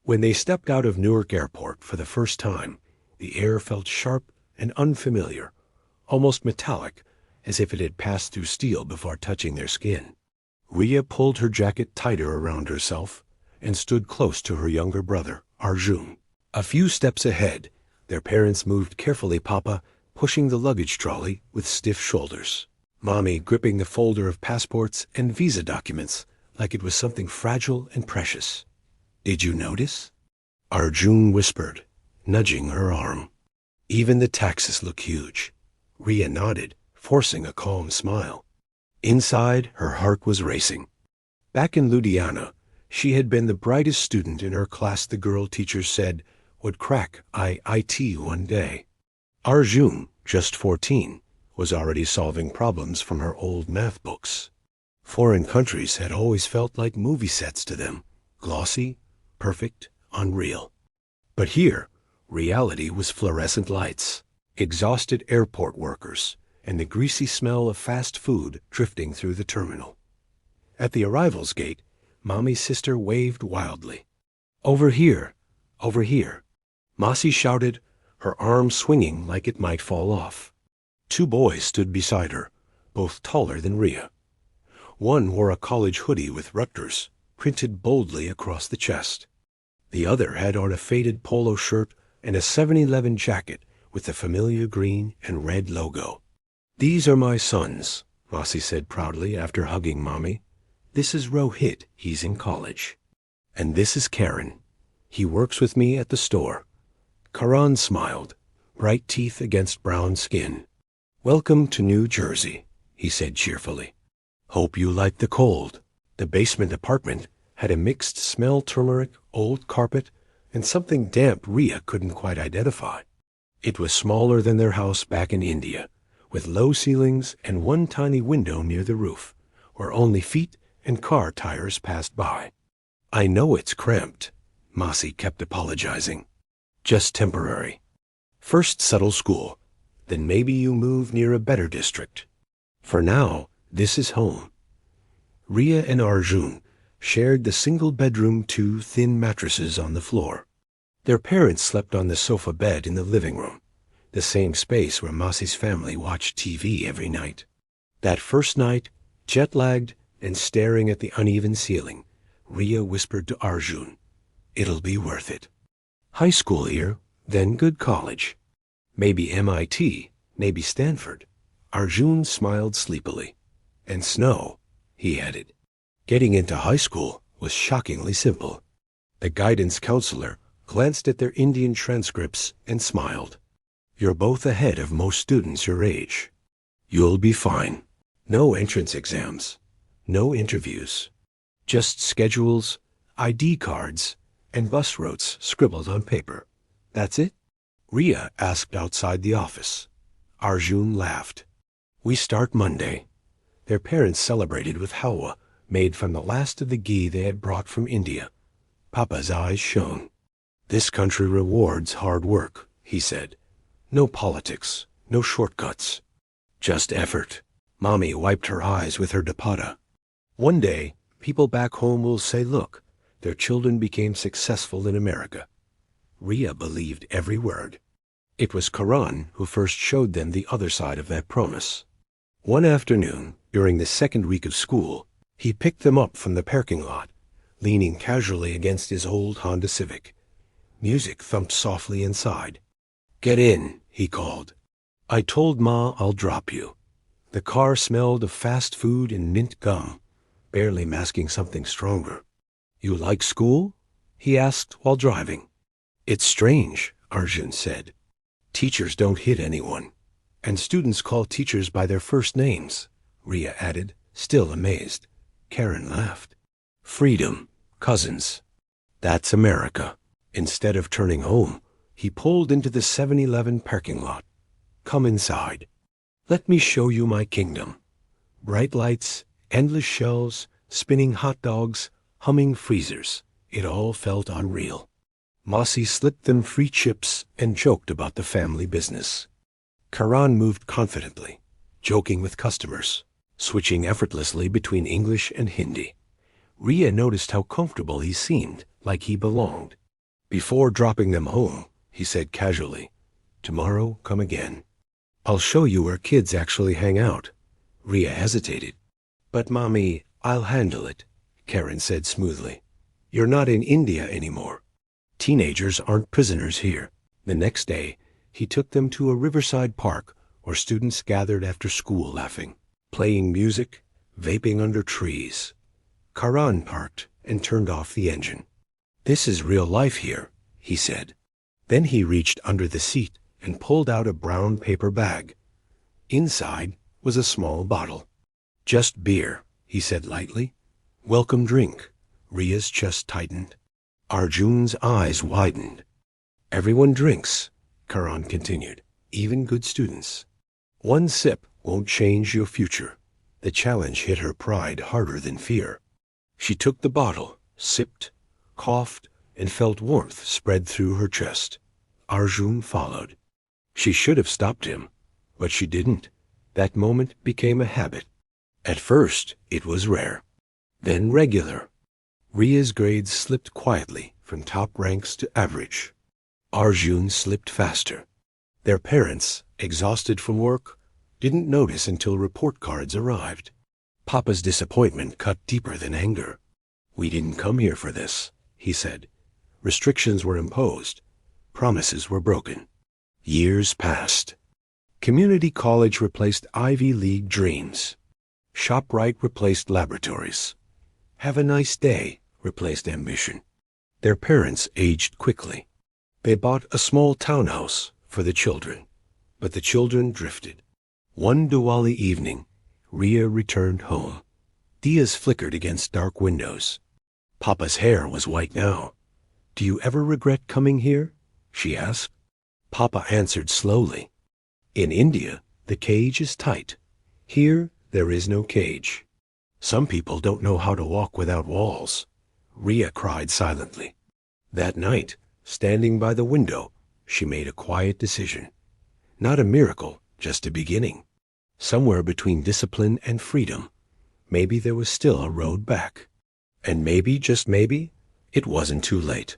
When they stepped out of Newark Airport for the first time, the air felt sharp and unfamiliar, almost metallic, as if it had passed through steel before touching their skin. Ria pulled her jacket tighter around herself and stood close to her younger brother, Arjun. A few steps ahead, their parents moved carefully, Papa pushing the luggage trolley with stiff shoulders, Mommy gripping the folder of passports and visa documents like it was something fragile and precious. "Did you notice?" Arjun whispered, nudging her arm. "Even the taxes look huge." Ria nodded, forcing a calm smile. Inside, her heart was racing. Back in Ludhiana, she had been the brightest student in her class. The girl teachers said would crack IIT one day. Arjun, just 14, was already solving problems from her old math books. Foreign countries had always felt like movie sets to them, glossy, perfect, unreal. But here, reality was fluorescent lights, exhausted airport workers, and the greasy smell of fast food drifting through the terminal. At the arrivals gate, Mommy's sister waved wildly. "Over here! Over here!" Masi shouted, her arm swinging like it might fall off. Two boys stood beside her, both taller than Ria. One wore a college hoodie with Rutgers printed boldly across the chest. The other had on a faded polo shirt and a 7-Eleven jacket with the familiar green and red logo. "These are my sons," Masi said proudly after hugging Mommy. "This is Rohit, he's in college. And this is Karen. He works with me at the store." Karan smiled, bright teeth against brown skin. "Welcome to New Jersey," he said cheerfully. "Hope you like the cold." The basement apartment had a mixed smell: turmeric, old carpet, and something damp Ria couldn't quite identify. It was smaller than their house back in India, with low ceilings and one tiny window near the roof, where only feet and car tires passed by. "I know it's cramped," Masi kept apologizing. "Just temporary. First settle school, then maybe you move near a better district. For now, this is home." Ria and Arjun shared the single-bedroom, 2 thin mattresses on the floor. Their parents slept on the sofa bed in the living room, the same space where Masi's family watched TV every night. That first night, jet-lagged and staring at the uneven ceiling, Ria whispered to Arjun, "It'll be worth it. High school here, then good college. Maybe MIT, maybe Stanford." Arjun smiled sleepily. "And snow," he added. Getting into high school was shockingly simple. The guidance counselor glanced at their Indian transcripts and smiled. "You're both ahead of most students your age. You'll be fine. No entrance exams, no interviews. Just schedules, ID cards, and bus routes scribbled on paper. That's it?" Ria asked outside the office. Arjun laughed. "We start Monday." Their parents celebrated with halwa, made from the last of the ghee they had brought from India. Papa's eyes shone. "This country rewards hard work," he said. "No politics, no shortcuts. Just effort." Mommy wiped her eyes with her dupatta. "One day, people back home will say, look, their children became successful in America." Ria believed every word. It was Karan who first showed them the other side of that promise. One afternoon, during the second week of school, he picked them up from the parking lot, leaning casually against his old Honda Civic. Music thumped softly inside. "Get in," he called. "I told Ma I'll drop you." The car smelled of fast food and mint gum, barely masking something stronger. "You like school?" he asked while driving. "It's strange," Arjun said. "Teachers don't hit anyone, and students call teachers by their first names," Ria added, still amazed. Karen laughed. "Freedom, cousins. That's America." Instead of turning home, he pulled into the 7-Eleven parking lot. "Come inside. Let me show you my kingdom." Bright lights, endless shelves, spinning hot dogs, humming freezers. It all felt unreal. Masi slipped them free chips and joked about the family business. Karan moved confidently, joking with customers, switching effortlessly between English and Hindi. Ria noticed how comfortable he seemed, like he belonged. Before dropping them home, he said casually, "Tomorrow, come again. I'll show you where kids actually hang out." Ria hesitated. "But Mommy, I'll handle it," Karen said smoothly. "You're not in India anymore. Teenagers aren't prisoners here." The next day, he took them to a riverside park where students gathered after school laughing, playing music, vaping under trees. Karan parked and turned off the engine. "This is real life here," he said. Then he reached under the seat and pulled out a brown paper bag. Inside was a small bottle. "Just beer," he said lightly. "Welcome drink." Ria's chest tightened. Arjun's eyes widened. "Everyone drinks," Karan continued, "even good students. One sip won't change your future." The challenge hit her pride harder than fear. She took the bottle, sipped, coughed, and felt warmth spread through her chest. Arjun followed. She should have stopped him, but she didn't. That moment became a habit. At first, it was rare, then regular. Ria's grades slipped quietly from top ranks to average. Arjun slipped faster. Their parents, exhausted from work, didn't notice until report cards arrived. Papa's disappointment cut deeper than anger. "We didn't come here for this," he said. Restrictions were imposed. Promises were broken. Years passed. Community college replaced Ivy League dreams. ShopRite replaced laboratories. Have a nice day replaced ambition. Their parents aged quickly. They bought a small townhouse for the children, but the children drifted. One Diwali evening, Ria returned home. Diyas flickered against dark windows. Papa's hair was white now. "Do you ever regret coming here?" she asked. Papa answered slowly. "In India, the cage is tight. Here, there is no cage. Some people don't know how to walk without walls." Ria cried silently. That night, standing by the window, she made a quiet decision. Not a miracle, just a beginning. Somewhere between discipline and freedom, maybe there was still a road back. And maybe, just maybe, it wasn't too late.